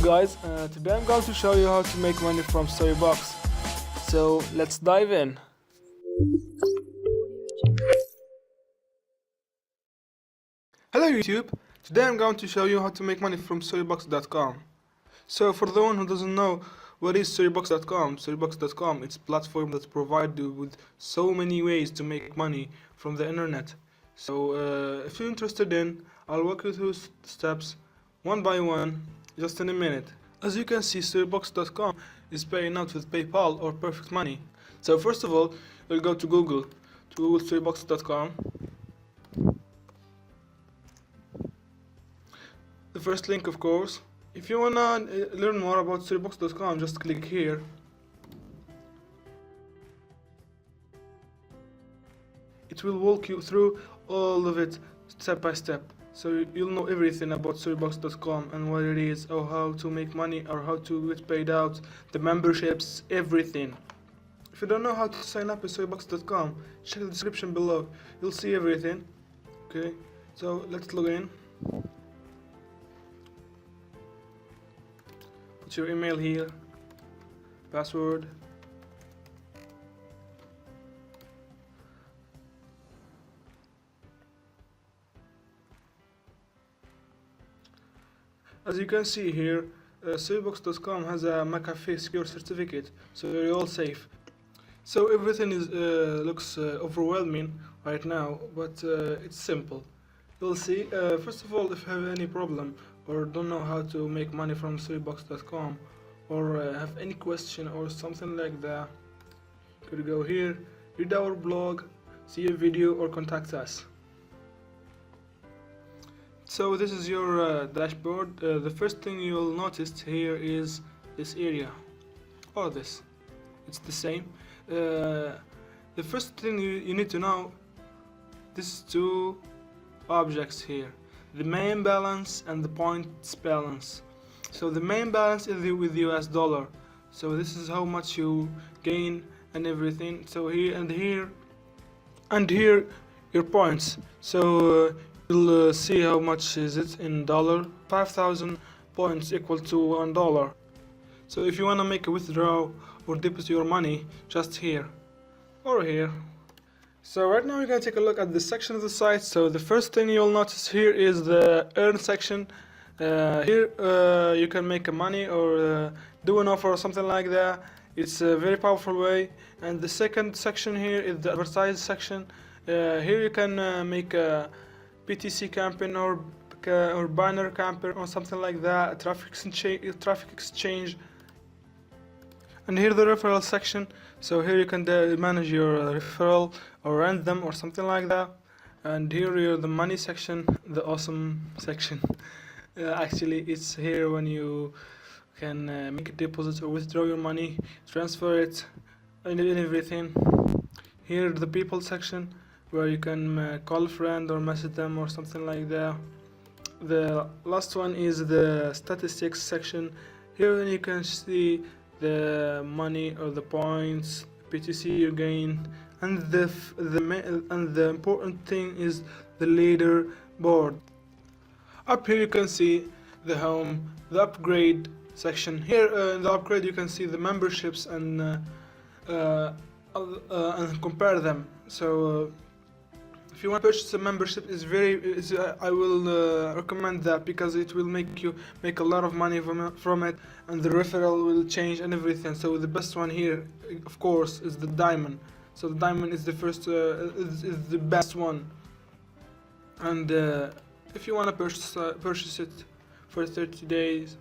guys, today I'm going to show you how to make money from SouriBux. So let's dive in. Hello YouTube, today I'm going to show you how to make money from SouriBux.com. So for the one who doesn't know what is SouriBux.com, SouriBux.com it's a platform that provides you with so many ways to make money from the internet. So if you're interested in, I'll walk you through steps one by one just in a minute. As you can see, SouriBux.com is paying out with PayPal or Perfect Money. So first of all, we'll go to Google SouriBux.com. The first link, of course. If you wanna learn more about SouriBux.com, just click here. It will walk you through all of it step by step. So you'll know everything about SouriBux.com and what it is, or how to make money, or how to get paid out, the memberships, everything. If you don't know how to sign up at SouriBux.com, check the description below. You'll see everything. Okay, so let's log in. Put your email here, password. As you can see here, SouriBux.com has a McAfee secure certificate, so you're all safe. So everything is looks overwhelming right now, but it's simple. You'll see. First of all, if you have any problem or don't know how to make money from SouriBux.com, or have any question or something like that, you could go here, read our blog, see a video, or contact us. So this is your dashboard. The first thing you'll notice here is this area, or this. It's the same. The first thing you need to know, these two objects here, the main balance and the points balance. So the main balance is with US dollar. So this is how much you gain and everything. So here and here and here your points. So you'll see how much is it in dollar. 5,000 points equal to $1. So if you want to make a withdrawal or deposit your money, just here or here. So right now we're going to take a look at the section of the site. So the first thing you'll notice here is the earn section. Here you can make money or do an offer or something like that. It's a very powerful way. And the second section here is the advertise section. Here you can make a PTC campaign or banner campaign or something like that, a traffic exchange. And here the referral section. So here you can manage your referral or rent them or something like that. And here you're the money section, the awesome section. Actually, it's here when you can make a deposit or withdraw your money, transfer it, and everything. Here the people section, where you can call a friend or message them or something like that. The last one is the statistics section. Here you can see the money or the points, PTC you gain, and the important thing is the leaderboard. Up here you can see the home, the upgrade section. Here in the upgrade you can see the memberships and compare them. So if you want to purchase a membership, I will recommend that, because it will make you make a lot of money from it, and the referral will change and everything. So the best one here, of course, is the diamond. So the diamond is the first, is the best one. And if you want to purchase it for 30 days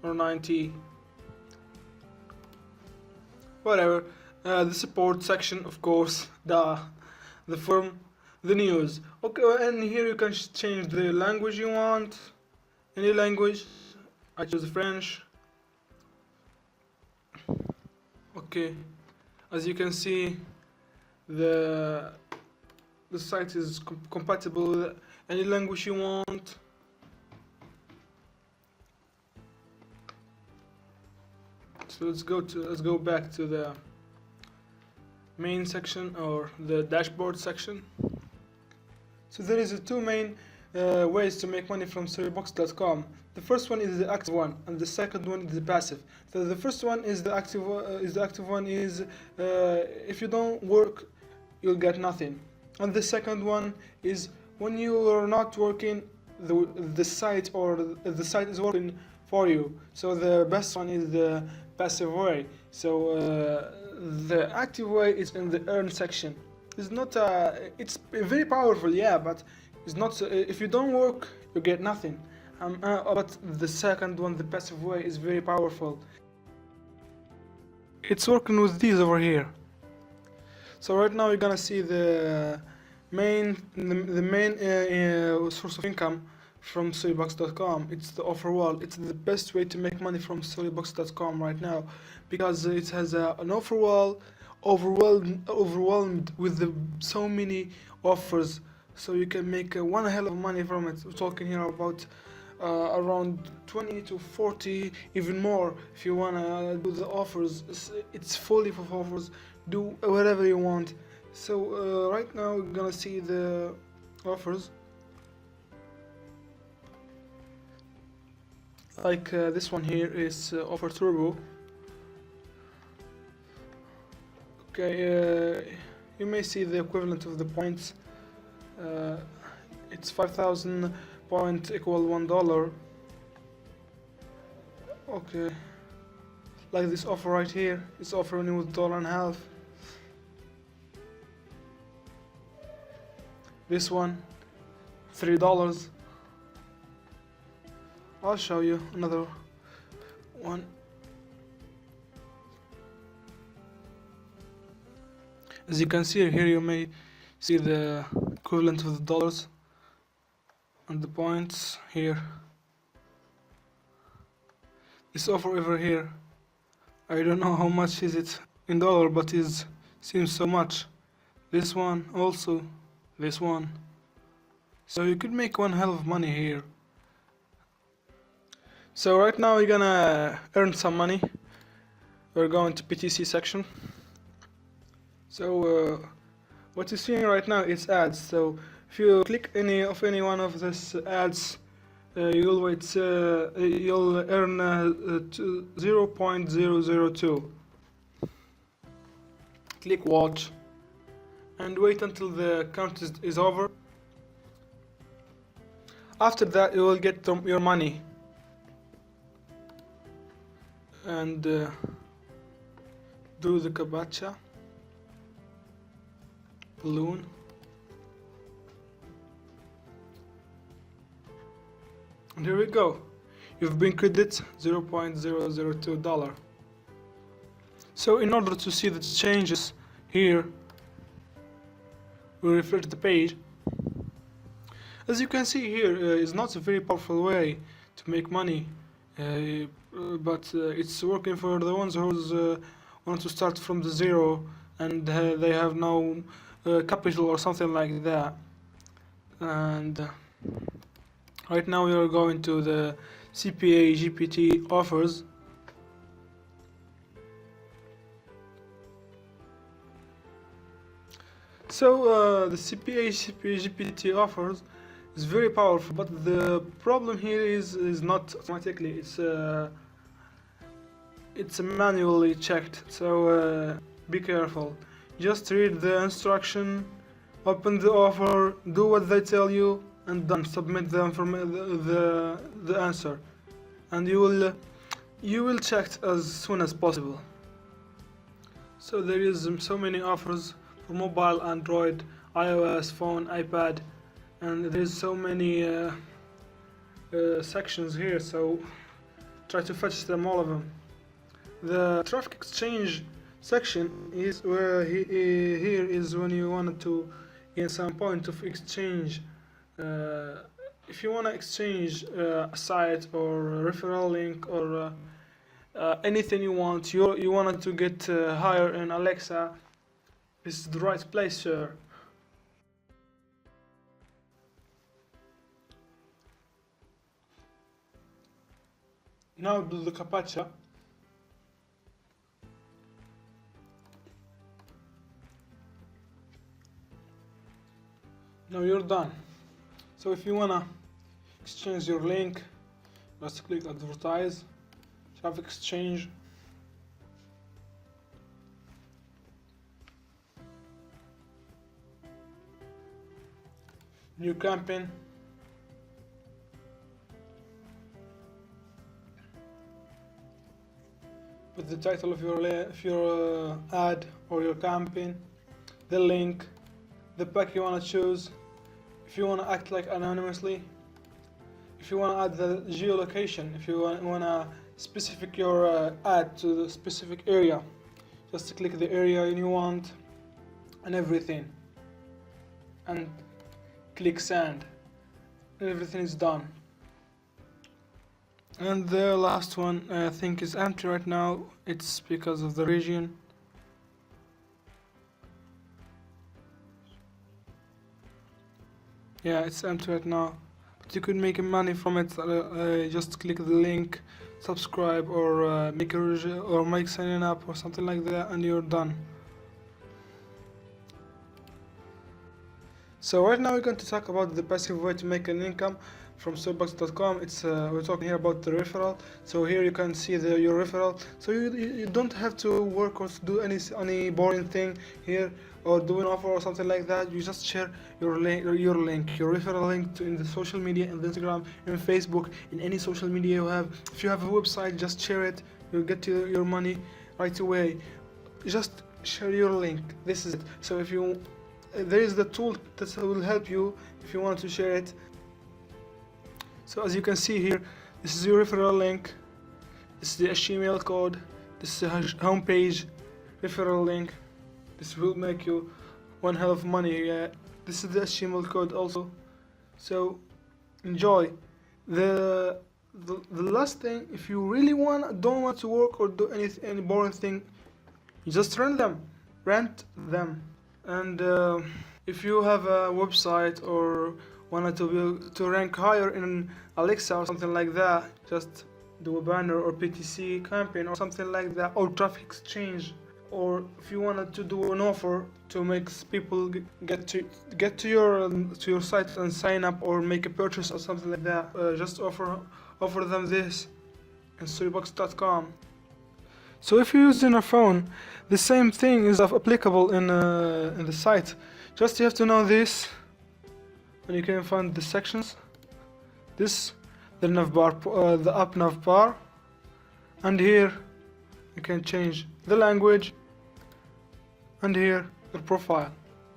or 90, whatever. The support section, of course, the forum. The news. Okay, and here you can change the language you want, any language. I choose French. Okay, as you can see, the site is compatible with any language you want. So let's go back to the main section, or the dashboard section. So there is two main ways to make money from SouriBux.com. The first one is the active one, and the second one is the passive. So the first one is the active. If you don't work, you'll get nothing. And the second one is when you are not working, the site is working for you. So the best one is the passive way. So the active way is in the earn section. It's not. It's very powerful, yeah, but it's not. If you don't work, you get nothing. But the second one, the passive way, is very powerful. It's working with these over here. So right now you're gonna see the main source of income from SouriBux.com. It's the offer wall. It's the best way to make money from SouriBux.com right now, because it has an offer wall overwhelmed with so many offers, so you can make one hell of money from it. We're talking here about around 20 to 40, even more, if you wanna do the offers. It's fully for offers. Do whatever you want. So right now we're gonna see the offers. Like this one here is offer turbo. Okay, you may see the equivalent of the points. It's 5,000 points equal $1. Okay, like this offer right here, it's offering you with $1.50. This one, $3. I'll show you another one. As you can see here, you may see the equivalent of the dollars and the points here. This offer over here, I don't know how much is it in dollar, but it seems so much. This one also, this one. So you could make one hell of money here. So right now we're gonna earn some money. We're going to PTC section. So what you're seeing right now is ads. So if you click any one of these ads, you'll earn 0.002. Click watch and wait until the count is over. After that, you will get your money. And do the kabacha balloon. And here we go. You've been credited $0.002. So in order to see the changes here, we refresh the page. As you can see here, it's not a very powerful way to make money, but it's working for the ones who want to start from the zero and they have no capital or something like that. And right now we are going to the CPA GPT offers. So the CPA GPT offers is very powerful, but the problem here is not automatically. It's manually checked. So be careful. Just read the instruction, open the offer, do what they tell you, and done. Submit the answer, and you will check as soon as possible. So there is so many offers for mobile, Android, iOS, phone, iPad, and there's so many sections here. So try to fetch them, all of them. The traffic exchange section is where here is when you wanted to gain some point of exchange. If you want to exchange a site or a referral link or anything you want, you wanted to get higher in Alexa, this is the right place, sir. Now do the CAPTCHA. Now you're done. So if you wanna exchange your link, just click advertise, traffic exchange. New campaign. Put the title of your ad or your campaign, the link, the pack you want to choose, if you want to act like anonymously, if you want to add the geolocation, if you want to specific your ad to the specific area, just click the area you want and everything, and click send, and everything is done. And the last one I think is empty right now. It's because of the region. Yeah, it's empty right now, but you could make money from it. Just click the link, subscribe, or make signing up or something like that, and you're done. So right now we're going to talk about the passive way to make an income from SouriBux.com. We're talking here about the referral. So here you can see your referral. So you don't have to work or do any boring thing here or do an offer or something like that. You just share your referral link in the social media, in Instagram, in Facebook, in any social media you have. If you have a website, just share it. You'll get your money right away. Just share your link. This is it. So if you there is the tool that will help you if you want to share it. So as you can see here, this is your referral link, this is the HTML code, this is the homepage referral link. This will make you one hell of money. This is the HTML code also. So enjoy. The last thing, if you really don't want to work or do any boring thing, you just rent them. And if you have a website or wanted to rank higher in Alexa or something like that, just do a banner or PTC campaign or something like that, or traffic exchange. Or if you wanted to do an offer to make people get to your site and sign up or make a purchase or something like that, just offer them this in SouriBux.com. So if you're using a phone, the same thing is applicable in the site. Just you have to know this, and you can find the sections. This, the navbar, the up navbar, and here you can change the language, and here the profile.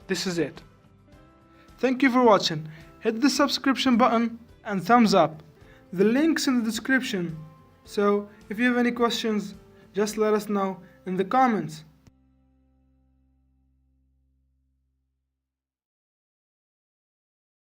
This is it. Thank you for watching. Hit the subscription button and thumbs up. The link's in the description. So if you have any questions, just let us know in the comments.